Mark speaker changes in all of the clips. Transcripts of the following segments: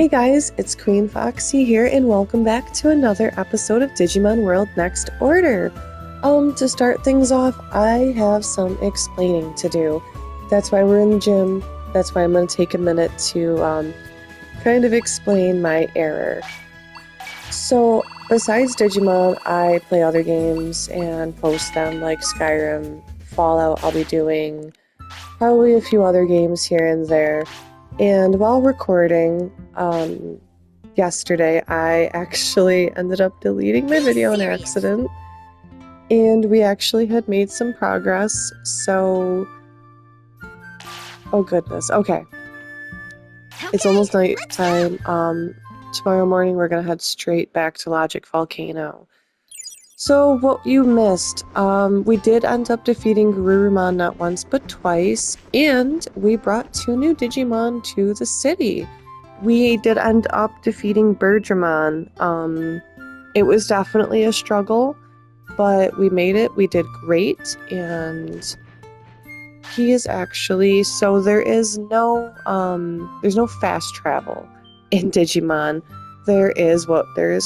Speaker 1: Hey guys, it's Queen Foxy here and welcome back to another episode of Digimon World Next Order. To start things off, I have some explaining to do. That's why we're in the gym. That's why I'm going to take a minute to kind of explain my error. So, besides Digimon, I play other games and post them like Skyrim, Fallout. I'll be doing probably a few other games here and there. And while recording yesterday, I actually ended up deleting my video in accident. And we actually had made some progress, so... Oh goodness, okay. It's almost night time. Tomorrow morning we're gonna head straight back to Logic Volcano. So what you missed, we did end up defeating Garurumon not once but twice, and we brought 2 new Digimon to the city. We did end up defeating Birdramon. It was definitely a struggle, but we made it. We did great, and he is actually, so there's no fast travel in Digimon. There is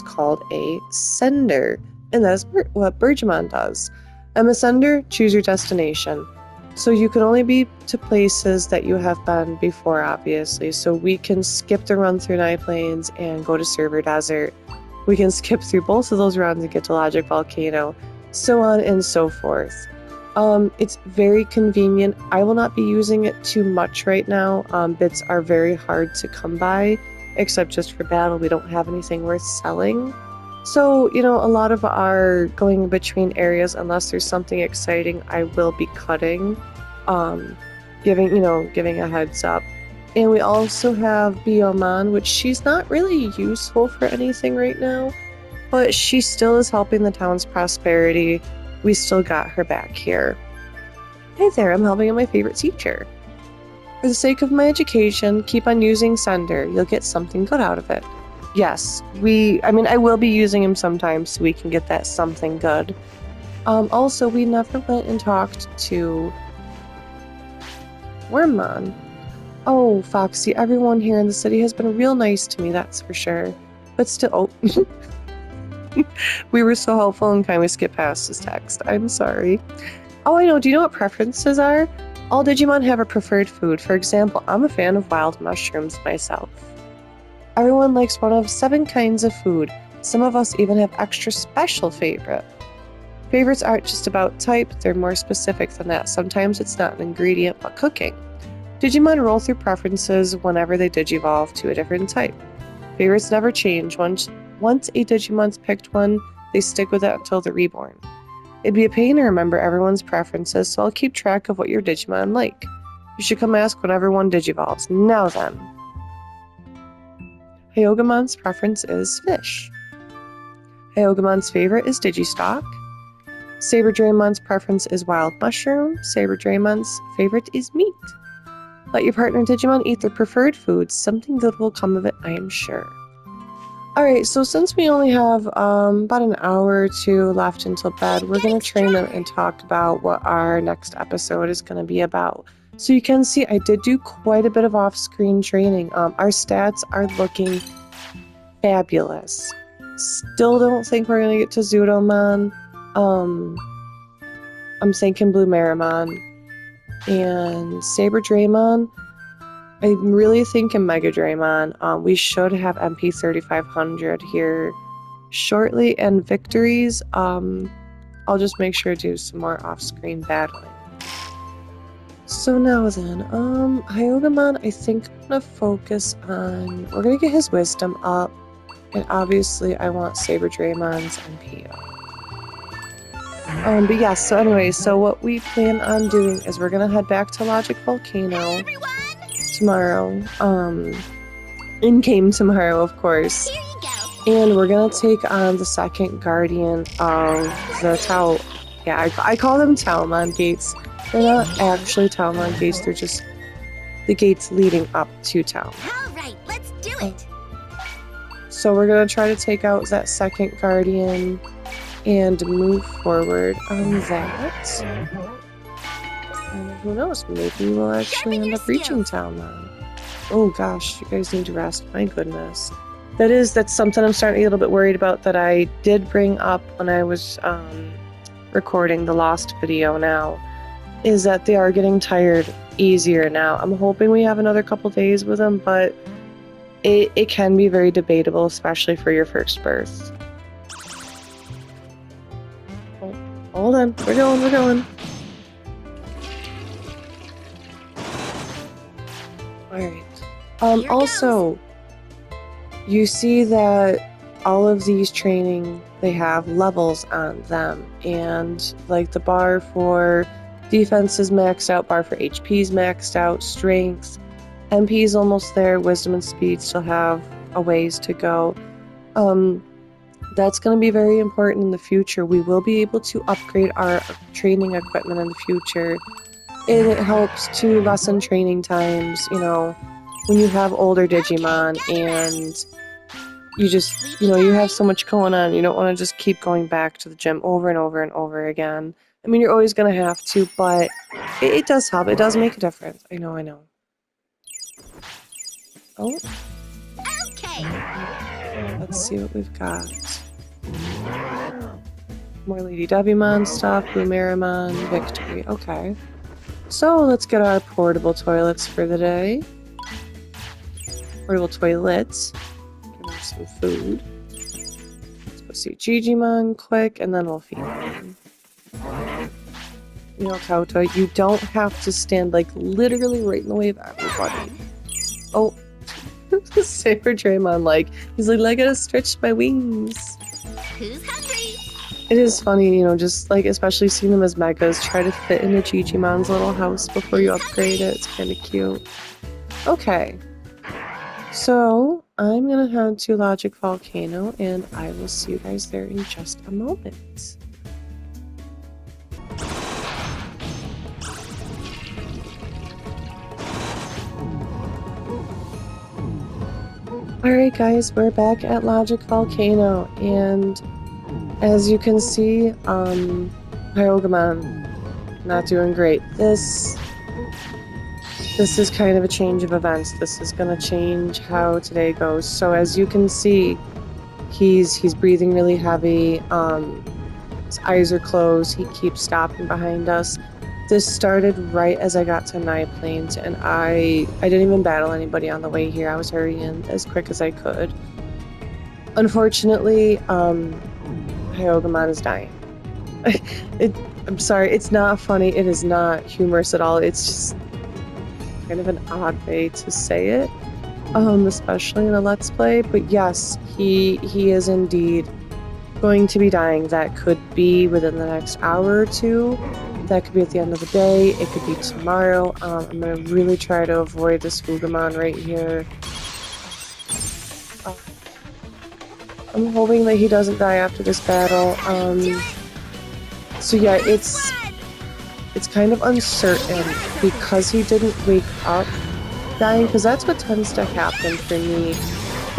Speaker 1: called a sender. And that's what Birdramon does. I'm a sender, choose your destination. So you can only be to places that you have been before, obviously. So we can skip the run through Night Plains and go to Server Desert. We can skip through both of those runs and get to Logic Volcano, so on and so forth. It's very convenient. I will not be using it too much right now. Bits are very hard to come by, except just for battle. We don't have anything worth selling. So, a lot of our going between areas, unless there's something exciting, I will be cutting, giving a heads up. And we also have Biomon, which she's not really useful for anything right now, but she still is helping the town's prosperity. We still got her back here. Hey there, I'm helping out my favorite teacher. For the sake of my education, keep on using Sender. You'll get something good out of it. Yes, I will be using him sometimes so we can get that something good. Also, we never went and talked to Wormmon. Oh, Foxy, everyone here in the city has been real nice to me, that's for sure. But still, we were so helpful and kind of skipped past his text. I'm sorry. Oh, I know, do you know what preferences are? All Digimon have a preferred food. For example, I'm a fan of wild mushrooms myself. Everyone likes one of 7 kinds of food. Some of us even have extra special favorite. Favorites aren't just about type, they're more specific than that. Sometimes it's not an ingredient, but cooking. Digimon roll through preferences whenever they digivolve to a different type. Favorites never change. Once a Digimon's picked one, they stick with it until they're reborn. It'd be a pain to remember everyone's preferences, so I'll keep track of what your Digimon like. You should come ask whenever one digivolves. Now then. Hyogamon's preference is fish. Hyogamon's favorite is Digistock. Saber Draymon's preference is wild mushroom. Saber Draymon's favorite is meat. Let your partner Digimon eat their preferred foods. Something good will come of it, I am sure. Alright, so since we only have about an hour or 2 left until bed, we're going to train them and talk about what our next episode is going to be about. So you can see I did do quite a bit of off-screen training. Our stats are looking fabulous. Still don't think we're going to get to Zudomon. I'm thinking Blue Marimon. And Saber Draymon. I'm really thinking Mega Draymon. We should have MP 3500 here shortly. And victories, I'll just make sure to do some more off-screen battling. So now then, Hyogamon, I think I'm gonna focus on, we're gonna get his wisdom up, and obviously I want Saber Draymon's MP up. But yeah, so anyway, so what we plan on doing is we're gonna head back to Logic Volcano tomorrow, in-game tomorrow, of course. And we're gonna take on the second guardian of the I call them Talmon gates. They're not actually Talmon gates, they're just the gates leading up to town.
Speaker 2: Alright, let's do it!
Speaker 1: So we're going to try to take out that second guardian and move forward on that. And who knows, maybe we'll actually end up reaching town then. Oh gosh, you guys need to rest. My goodness. That's something I'm starting to get a little bit worried about that I did bring up when I was recording the Lost video now, is that they are getting tired easier now. I'm hoping we have another couple days with them, but it can be very debatable, especially for your first birth. Oh, hold on, we're going. Alright.
Speaker 2: Here
Speaker 1: Also, you see that all of these training, they have levels on them, and like the bar for defense is maxed out, bar for HP is maxed out, strength, MP is almost there, wisdom and speed still have a ways to go. That's going to be very important in the future. We will be able to upgrade our training equipment in the future, and it helps to lessen training times, you know, when you have older Digimon and you just, you know, you have so much going on, you don't want to just keep going back to the gym over and over and over again. I mean, you're always going to have to, but it does help. It does make a difference. I know. Oh,
Speaker 2: Okay.
Speaker 1: let's see what we've got. More Lady Devimon stuff, Boomeramon, Victory. Okay. So let's get our portable toilets for the day. Portable toilets. Give them some food. Let's go see Digimon quick, and then we'll feed them. You know, Kauto, you don't have to stand, like, literally right in the way of everybody. Oh. Saber Draymond, like, he's like, I gotta stretch my wings.
Speaker 2: Who's hungry?
Speaker 1: It is funny, you know, just like, especially seeing them as megas, try to fit into Gigimon's little house before you upgrade it. It's kind of cute. Okay. So, I'm gonna head to Logic Volcano, and I will see you guys there in just a moment. Alright guys, we're back at Logic Volcano, and as you can see, Hyogamon not doing great. This is kind of a change of events. This is gonna change how today goes. So as you can see, he's breathing really heavy, his eyes are closed, he keeps stopping behind us. This started right as I got to Nye Plains, and I didn't even battle anybody on the way here. I was hurrying as quick as I could. Unfortunately, Hyogamon is dying. I'm sorry, it's not funny, it is not humorous at all, it's just kind of an odd way to say it, especially in a Let's Play, but yes, he is indeed going to be dying. That could be within the next hour or two, that could be at the end of the day, it could be tomorrow. I'm going to really try to avoid this Fugamon right here. I'm hoping that he doesn't die after this battle. So yeah, it's kind of uncertain because he didn't wake up dying, because that's what tends to happen for me,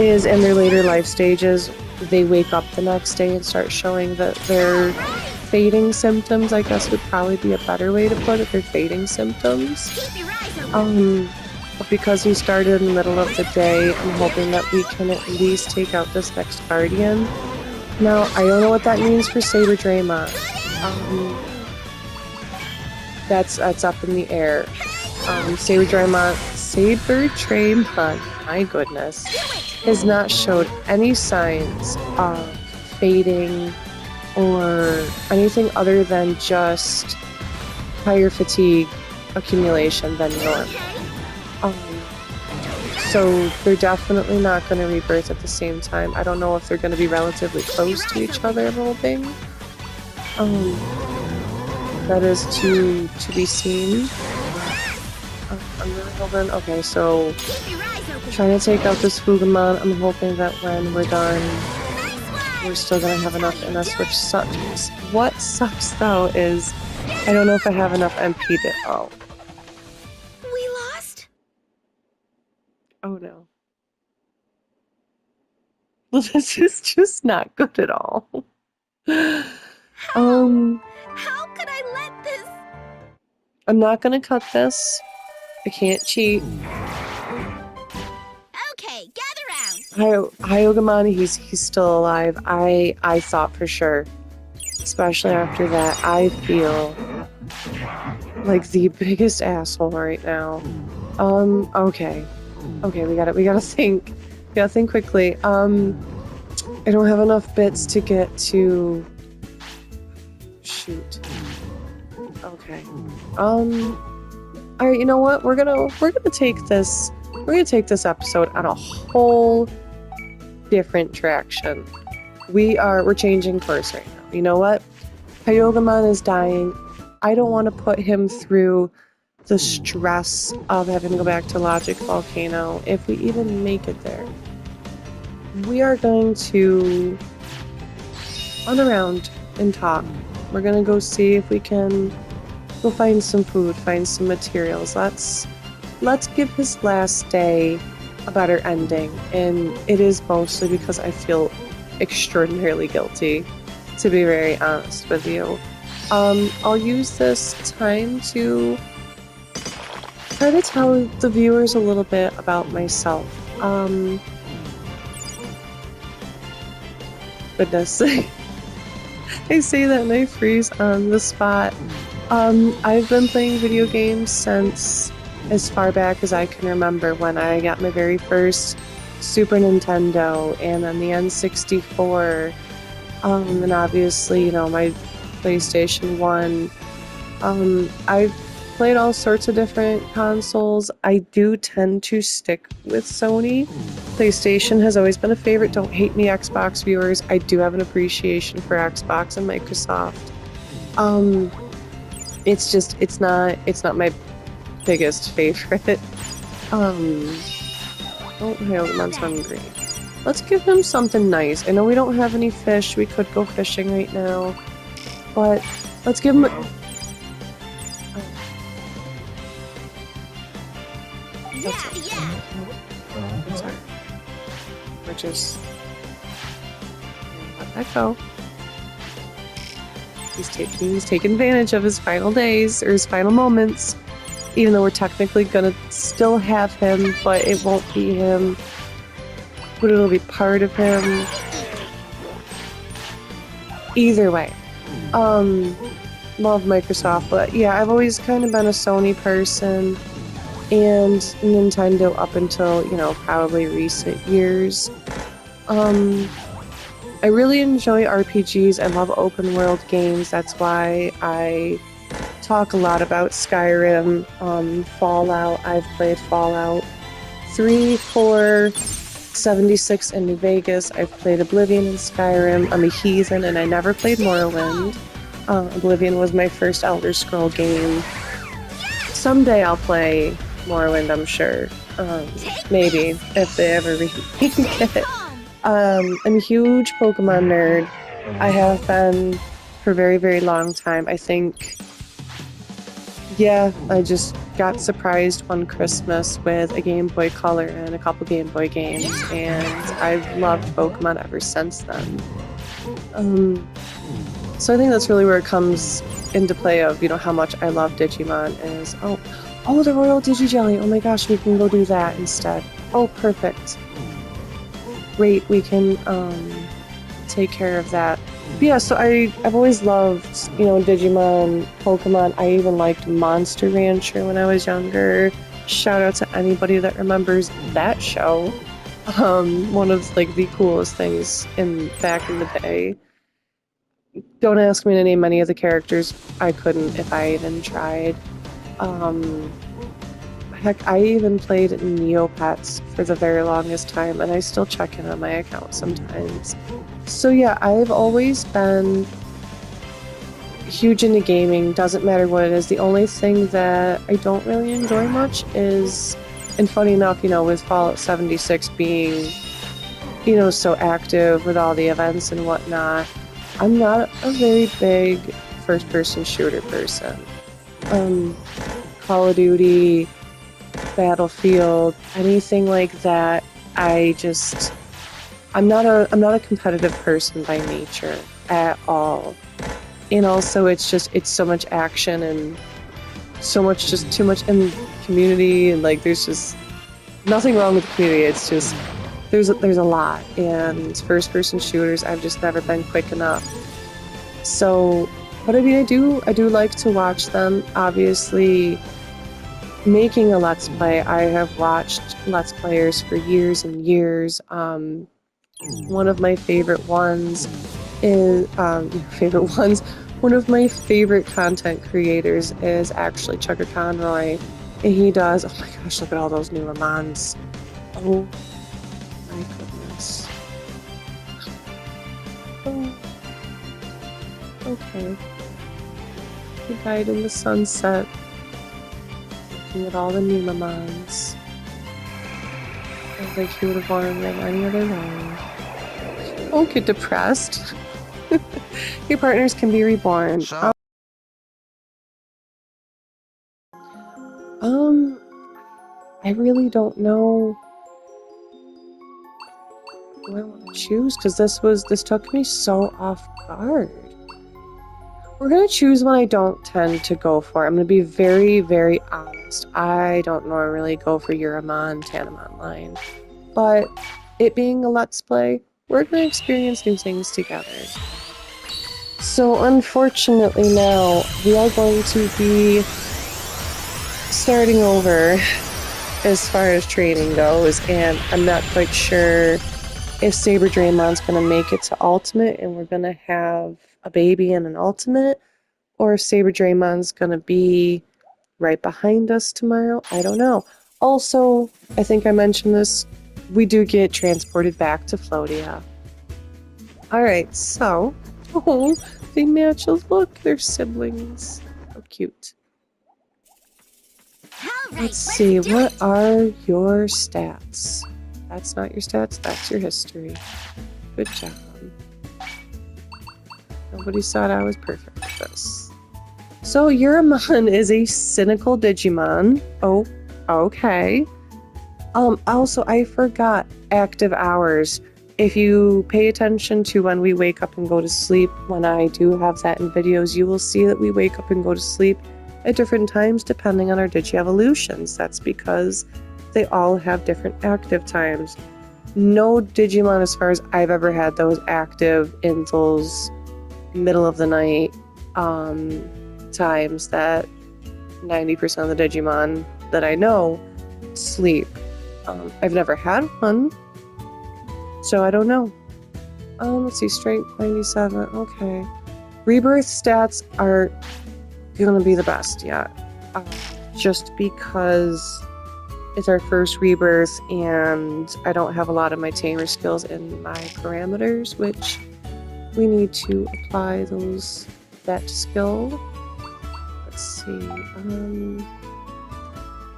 Speaker 1: is in their later life stages, they wake up the next day and start showing that they're fading symptoms, I guess would probably be a better way to put it, they're fading symptoms. But because he started in the middle of the day, I'm hoping that we can at least take out this next Guardian. Now, I don't know what that means for Saber Draymond. That's up in the air. Saber Draymond, my goodness, has not showed any signs of fading or anything other than just higher fatigue accumulation than normal. So they're definitely not going to rebirth at the same time. I don't know if they're going to be relatively close to each other, I'm hoping. That is to be seen. I'm really hoping. Okay, so trying to take out this Fugamon. I'm hoping that when we're done, we're still gonna have enough in us, which sucks. What sucks though is I don't know if I have enough MP to. Oh.
Speaker 2: We lost?
Speaker 1: Oh no. Well, this is just not good at all.
Speaker 2: How could I let this?
Speaker 1: I'm not gonna cut this. I can't cheat. Hyogamon, he's still alive. I thought for sure, especially after that, I feel like the biggest asshole right now. Okay. Okay, we gotta think. We gotta think quickly. I don't have enough bits to get to... Shoot. Okay. Alright, you know what? We're gonna take this episode on a whole different traction. We're changing course right now. You know what? Hyogamon is dying. I don't want to put him through the stress of having to go back to Logic Volcano if we even make it there. We are going to run around and talk. We're gonna go see if we can go find some food, find some materials. Let's give his last day a better ending, and it is mostly because I feel extraordinarily guilty, to be very honest with you. I'll use this time to try to tell the viewers a little bit about myself. Goodness. I say that and I freeze on the spot. I've been playing video games since as far back as I can remember, when I got my very first Super Nintendo and then the N64, and obviously, you know, my PlayStation 1. I've played all sorts of different consoles. I do tend to stick with Sony. PlayStation has always been a favorite. Don't hate me, Xbox viewers. I do have an appreciation for Xbox and Microsoft. It's not my biggest favorite. Oh, Hyogamon's hungry. Let's give him something nice. I know we don't have any fish. We could go fishing right now, but let's give him a...
Speaker 2: Yeah.
Speaker 1: Sorry. We're just... let that go. He's taking advantage of his final days, or his final moments, even though we're technically gonna still have him, but it won't be him. But it'll be part of him. Either way. Love Microsoft, but yeah, I've always kind of been a Sony person, and Nintendo up until, you know, probably recent years. I really enjoy RPGs. I love open world games. That's why I talk a lot about Skyrim, Fallout. I've played Fallout 3, 4, 76 in New Vegas. I've played Oblivion and Skyrim. I'm a heathen and I never played Morrowind. Oblivion was my first Elder Scroll game. Someday I'll play Morrowind, I'm sure. Maybe, if they ever remake it. I'm a huge Pokemon nerd. I have been for a very, very long time. I think, yeah, I just got surprised one Christmas with a Game Boy Color and a couple Game Boy games, and I've loved Pokemon ever since then. So I think that's really where it comes into play of, you know, how much I love Digimon is, oh, the Royal Digijelly, oh my gosh, we can go do that instead. Oh, perfect. Great, we can take care of that. But yeah, so I've always loved, you know, Digimon, Pokemon. I even liked Monster Rancher when I was younger. Shout out to anybody that remembers that show. One of like the coolest things back in the day. Don't ask me to name any of the characters. I couldn't if I even tried. Heck, I even played Neopets for the very longest time, and I still check in on my account sometimes. So yeah, I've always been huge into gaming, doesn't matter what it is. The only thing that I don't really enjoy much is, and funny enough, you know, with Fallout 76 being, you know, so active with all the events and whatnot, I'm not a very big first-person shooter person. Call of Duty, Battlefield, anything like that, I'm not a competitive person by nature at all. And also it's so much action and so much, just too much in community, and like there's just nothing wrong with the community. It's just there's a lot, and first-person shooters I've just never been quick enough. So, but I mean, I do like to watch them. Obviously, making a Let's Play, I have watched Let's Players for years and years. One of my favorite ones is one of my favorite content creators is actually Chucker Conroy, and he does. Oh my gosh! Look at all those new Lamans. Oh my goodness. Oh, okay. He died in the sunset. Looking at all the new Lamans. I think he would have worn them any other way. Don't get depressed. Your partners can be reborn. I really don't know who I want to choose because this took me so off guard. We're gonna choose one I don't tend to go for. I'm gonna be very, very honest. I don't normally go for Yuramon, Tanamon line, but it being a Let's Play, we're gonna experience new things together. So unfortunately now, we are going to be starting over as far as training goes, and I'm not quite sure if Saber Draymon's gonna make it to Ultimate and we're gonna have a baby and an Ultimate, or if Saber Draymon's gonna be right behind us tomorrow. I don't know. Also, I think I mentioned this, we do get transported back to Floatia. Alright, so... Oh, they match. Look, they're siblings. How cute. Let's see, what are your stats? That's not your stats, that's your history. Good job. Nobody thought I was perfect with this. So, Yuramon is a cynical Digimon. Oh, okay. Also, I forgot active hours. If you pay attention to when we wake up and go to sleep, when I do have that in videos, you will see that we wake up and go to sleep at different times depending on our Digi-evolutions. That's because they all have different active times. No Digimon, as far as I've ever had, those active in those middle of the night times that 90% of the Digimon that I know sleep. I've never had one, so I don't know. Let's see, strength 97, okay. Rebirth stats are gonna be the best yet. Just because it's our first rebirth and I don't have a lot of my tamer skills in my parameters, which we need to apply that skill. Let's see,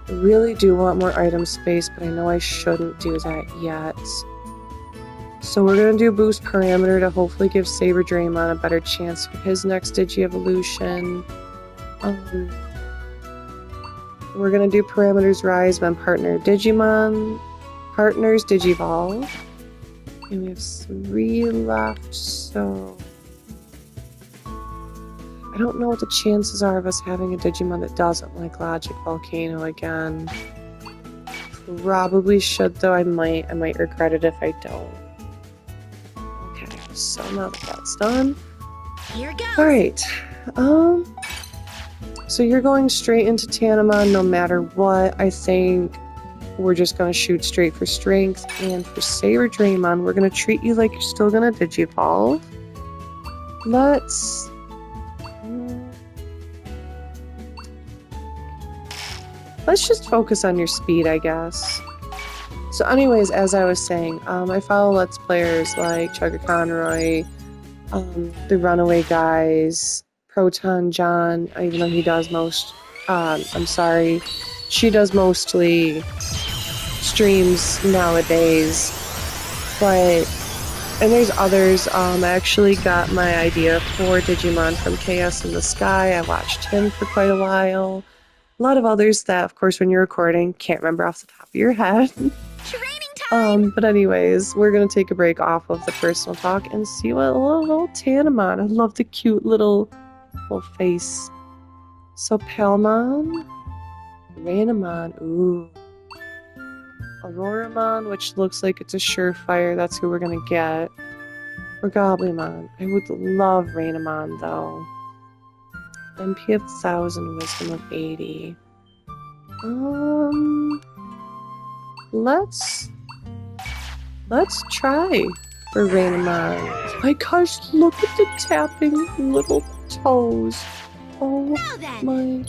Speaker 1: I really do want more item space, but I know I shouldn't do that yet. So we're going to do boost parameter to hopefully give Saber Draymon a better chance for his next Digi-evolution. We're going to do parameters rise when partners Digivolve. And we have 3 left, so... I don't know what the chances are of us having a Digimon that doesn't like Logic Volcano again. Probably should, though. I might regret it if I don't. Okay, so now that that's done.
Speaker 2: Here goes.
Speaker 1: Alright. So you're going straight into Tanamon no matter what. I think we're just going to shoot straight for strength. And for Saber Draymon, we're going to treat you like you're still going to Digivolve. Let's just focus on your speed, I guess. So anyways, as I was saying, I follow Let's Players like Chucker Conroy, the Runaway Guys, Proton John, even though he does she does mostly streams nowadays, and there's others. I actually got my idea for Digimon from Chaos in the Sky. I watched him for quite a while. A lot of others that, of course, when you're recording, can't remember off the top of your head.
Speaker 2: Training time!
Speaker 1: But anyways, we're gonna take a break off of the personal talk and see what little Tanamon. I love the cute little face. So Palmon, Rainamon, ooh. Auroramon, which looks like it's a surefire. That's who we're gonna get. Or Goblimon. I would love Rainamon though. MP of 1000, Wisdom of 80. Let's try for Rainamon. Oh my gosh, look at the tapping little toes. Oh
Speaker 2: Now then.
Speaker 1: my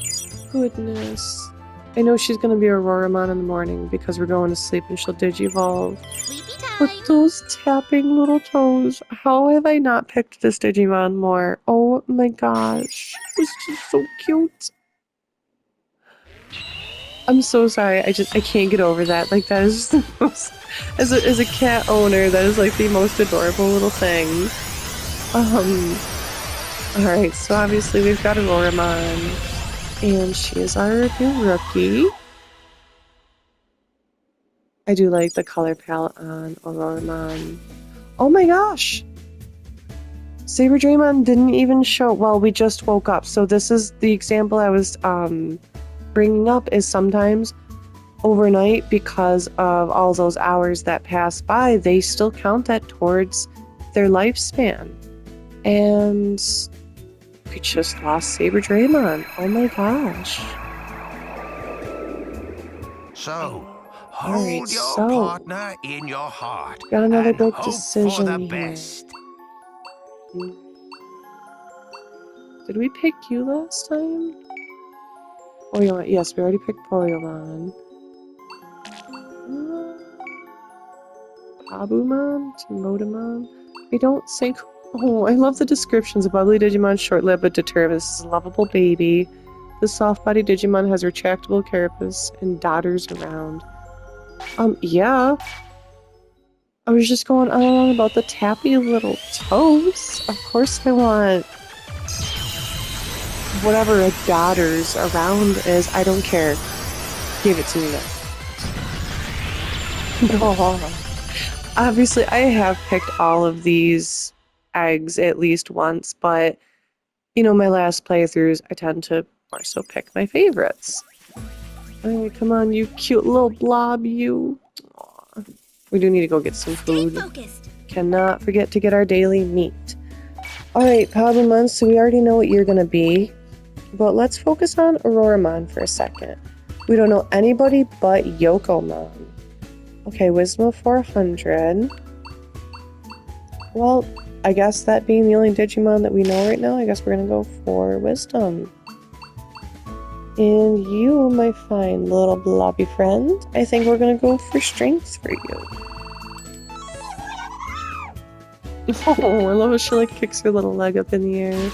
Speaker 1: goodness. I know she's gonna be Auroramon in the morning because we're going to sleep and she'll Digivolve.
Speaker 2: Sleepy
Speaker 1: But
Speaker 2: time.
Speaker 1: those tapping little toes, how have I not picked this Digimon more? Oh my gosh, it's just so cute. I'm so sorry, I can't get over that. Like, that is just the most, as a cat owner, that is like the most adorable little thing. Alright, so obviously we've got Auroramon. And she is our new rookie. I do like the color palette on Auroramon. Oh my gosh! Saber Draymon didn't even show. Well, we just woke up. So this is the example I was bringing up is sometimes overnight, because of all those hours that pass by, they still count that towards their lifespan. And we just lost Saber Draymon. Oh my gosh.
Speaker 3: So,
Speaker 1: Alright,
Speaker 3: hold your
Speaker 1: so
Speaker 3: partner in your heart
Speaker 1: got another
Speaker 3: and
Speaker 1: big
Speaker 3: hope
Speaker 1: decision
Speaker 3: for the
Speaker 1: here.
Speaker 3: best.
Speaker 1: Did we pick you last time? Poryomon. Yes, we already picked Poryomon. Pabumon? Timodamon? I don't think... Oh, I love the descriptions. A bubbly Digimon, short-lived but determined. This is a lovable baby. The soft-bodied Digimon has retractable carapace and dodders around. Yeah. I was just going on about the tappy little toes. Of course I want whatever a dodders around is. I don't care. Give it to me now. No. Obviously, I have picked all of these eggs at least once, but, you know, my last playthroughs, I tend to more so pick my favorites. Alright, come on, you cute little blob, you. Aww. We do need to go get some
Speaker 2: Stay
Speaker 1: food.
Speaker 2: focused.
Speaker 1: Cannot forget to get our daily meat. Alright, Pabumon, so we already know what you're gonna be, but let's focus on Auroramon for a second. We don't know anybody but Yokomon. Okay, Wisdom of 400. Well, I guess that being the only Digimon that we know right now, I guess we're gonna go for Wisdom. And you, my fine little blobby friend, I think we're gonna go for Strength for you. Oh, I love how she like kicks her little leg up in the air.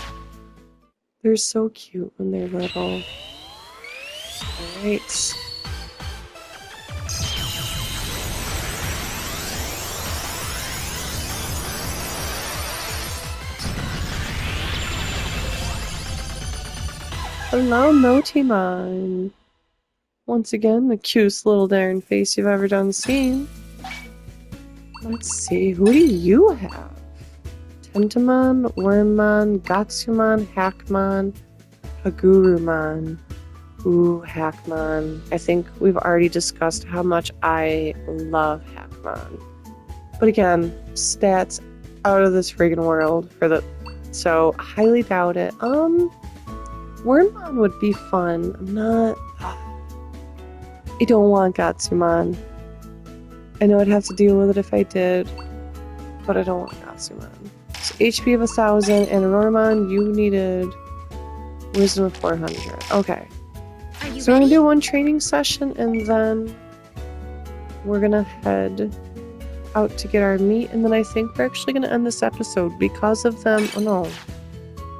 Speaker 1: They're so cute when they're little. Alright. Hello, Motimon. Once again, the cutest little daring face you've ever done seen. Let's see, who do you have? Tentomon, Wormmon, Gatsumon, Hackmon, Hagurumon. Ooh, Hackmon. I think we've already discussed how much I love Hackmon. But again, stats out of this friggin' world for the... So, highly doubt it. Wormmon would be fun. I'm not... I don't want Gatsumon. I know I'd have to deal with it if I did, but I don't want Gatsumon. So HP of 1000, and Auroramon, you needed Wisdom of 400. Okay.
Speaker 2: Are you
Speaker 1: So we're gonna
Speaker 2: ready?
Speaker 1: do one training session, and then we're gonna head out to get our meat, and then I think we're actually gonna end this episode because of them. Oh no.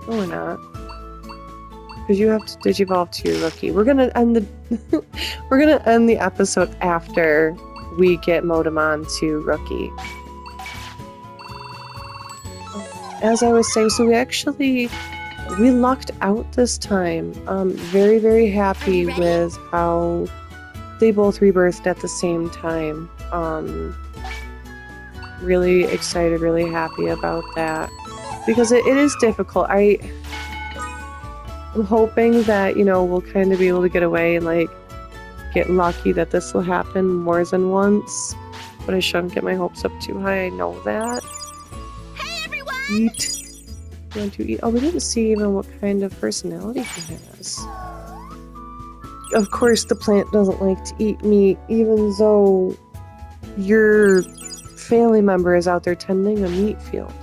Speaker 1: No, we're not. Because you have to digivolve to your rookie. We're gonna end the we're gonna end the episode after we get Motamon to rookie. As I was saying, so we lucked out this time. Very, very happy
Speaker 2: ready?
Speaker 1: with how they both rebirthed at the same time. Really excited, really happy about that. Because it is difficult. I'm hoping that, you know, we'll kind of be able to get away and, like, get lucky that this will happen more than once, but I shouldn't get my hopes up too high. I know that.
Speaker 2: Hey everyone!
Speaker 1: Eat. You want to eat? Oh, we didn't see even what kind of personality he has. Of course, the plant doesn't like to eat meat, even though your family member is out there tending a meat field.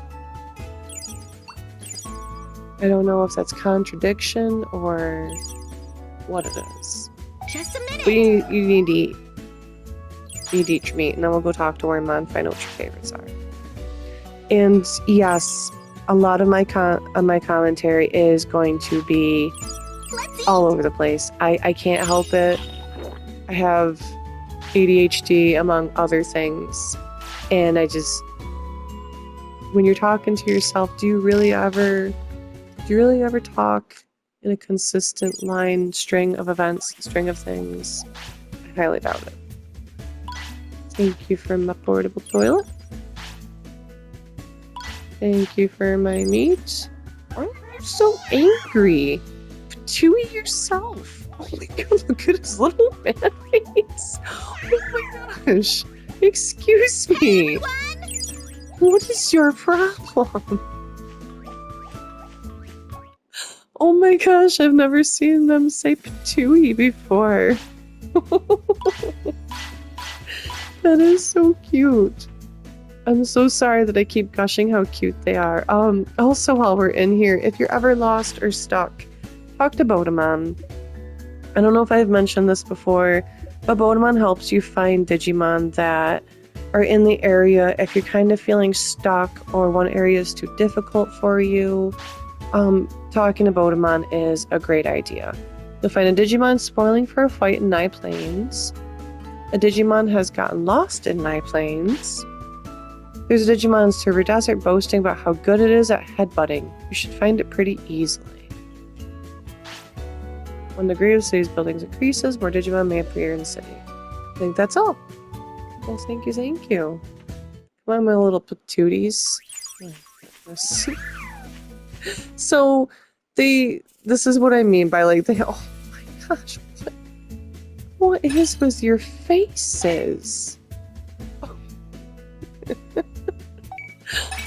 Speaker 1: I don't know if that's contradiction or what it is.
Speaker 2: Just a minute.
Speaker 1: But you need to eat. You need to eat your meat, and then we'll go talk to Wormmon and find out what your favorites are. And yes, a lot of my commentary is going to be all over the place. I can't help it. I have ADHD among other things, and I just, when you're talking to yourself, do you really ever talk in a consistent string of events, string of things? I highly doubt it. Thank you for my portable toilet. Thank you for my meat. Why are you so angry? Chewy yourself. Holy God, look at his little man face. Oh my gosh. Excuse me. What is your problem? Oh my gosh, I've never seen them say patooey before. That is so cute. I'm so sorry that I keep gushing how cute they are. Also while we're in here, if you're ever lost or stuck, talk to Bodemon. I don't know if I've mentioned this before, but Bodemon helps you find Digimon that are in the area if you're kind of feeling stuck or one area is too difficult for you. Talking to Bodemon is a great idea. You'll find a Digimon spoiling for a fight in Nye Plains. A Digimon has gotten lost in Nye Plains. There's a Digimon in Server Desert boasting about how good it is at headbutting. You should find it pretty easily. When the grade of city's buildings increases, more Digimon may appear in the city. I think that's all. Well, thank you, thank you. Come on, my little patooties. Oh, goodness. So, this is what I mean by oh my gosh, what is with your faces? Oh.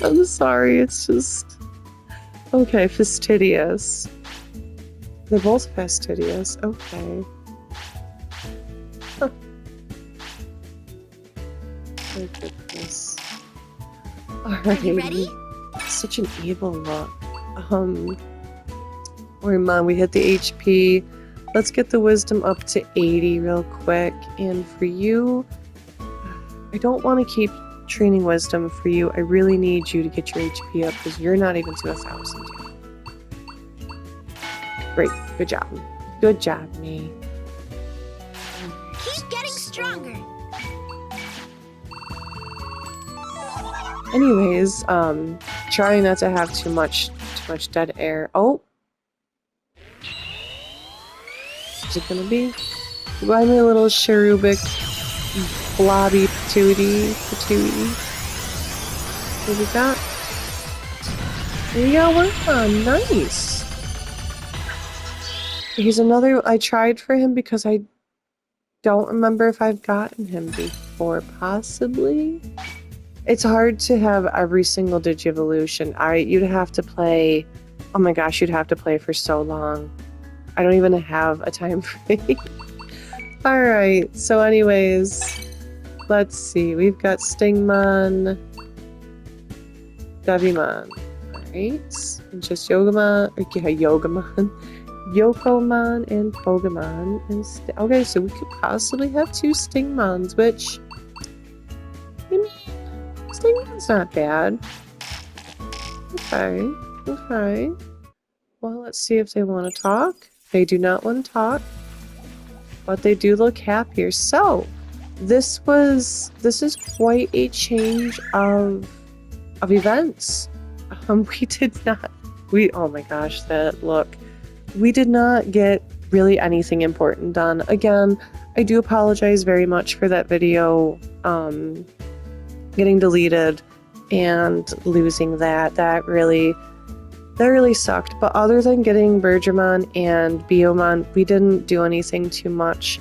Speaker 1: I'm sorry, it's just, okay, fastidious. They're both fastidious, okay. Huh. Oh goodness. Alright.
Speaker 2: Are you ready?
Speaker 1: Such an evil look. Wormmon, we hit the HP. Let's get the wisdom up to 80 real quick. And for you, I don't want to keep training wisdom for you. I really need you to get your HP up because you're not even to 1,000 yet. Great. Good job. Good job, me.
Speaker 2: Keep getting stronger.
Speaker 1: Anyways, try not to have too much dead air. Oh! Is it gonna be? Why my little cherubic blobby patootie? What we got? There you go, Wormmon. Nice! He's another, I tried for him because I don't remember if I've gotten him before, possibly? It's hard to have every single Digivolution. You'd have to play, oh my gosh, you'd have to play for so long. I don't even have a time frame. Alright, so anyways, let's see. We've got Stingmon, Devimon, alright, and just Yogamon, Yokomon and Pogemon. Okay, so we could possibly have 2 Stingmons, which, I mean, Stingmon's not bad. Okay. Well, let's see if they want to talk. They do not want to talk, but they do look happier. So, this is quite a change of events. Oh my gosh, that look. We did not get really anything important done. Again, I do apologize very much for that video getting deleted and losing that. That really sucked. But other than getting Bergermon and Biomon, we didn't do anything too much.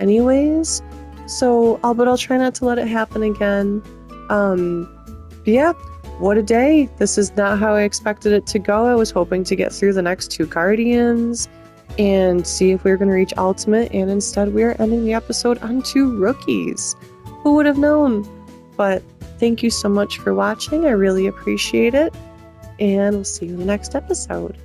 Speaker 1: anyways. So, but I'll try not to let it happen again. But yeah, what a day. This is not how I expected it to go. I was hoping to get through the next 2 Guardians and see if we were going to reach Ultimate, and instead we are ending the episode on 2 rookies. Who would have known? But thank you so much for watching. I really appreciate it, and we'll see you in the next episode.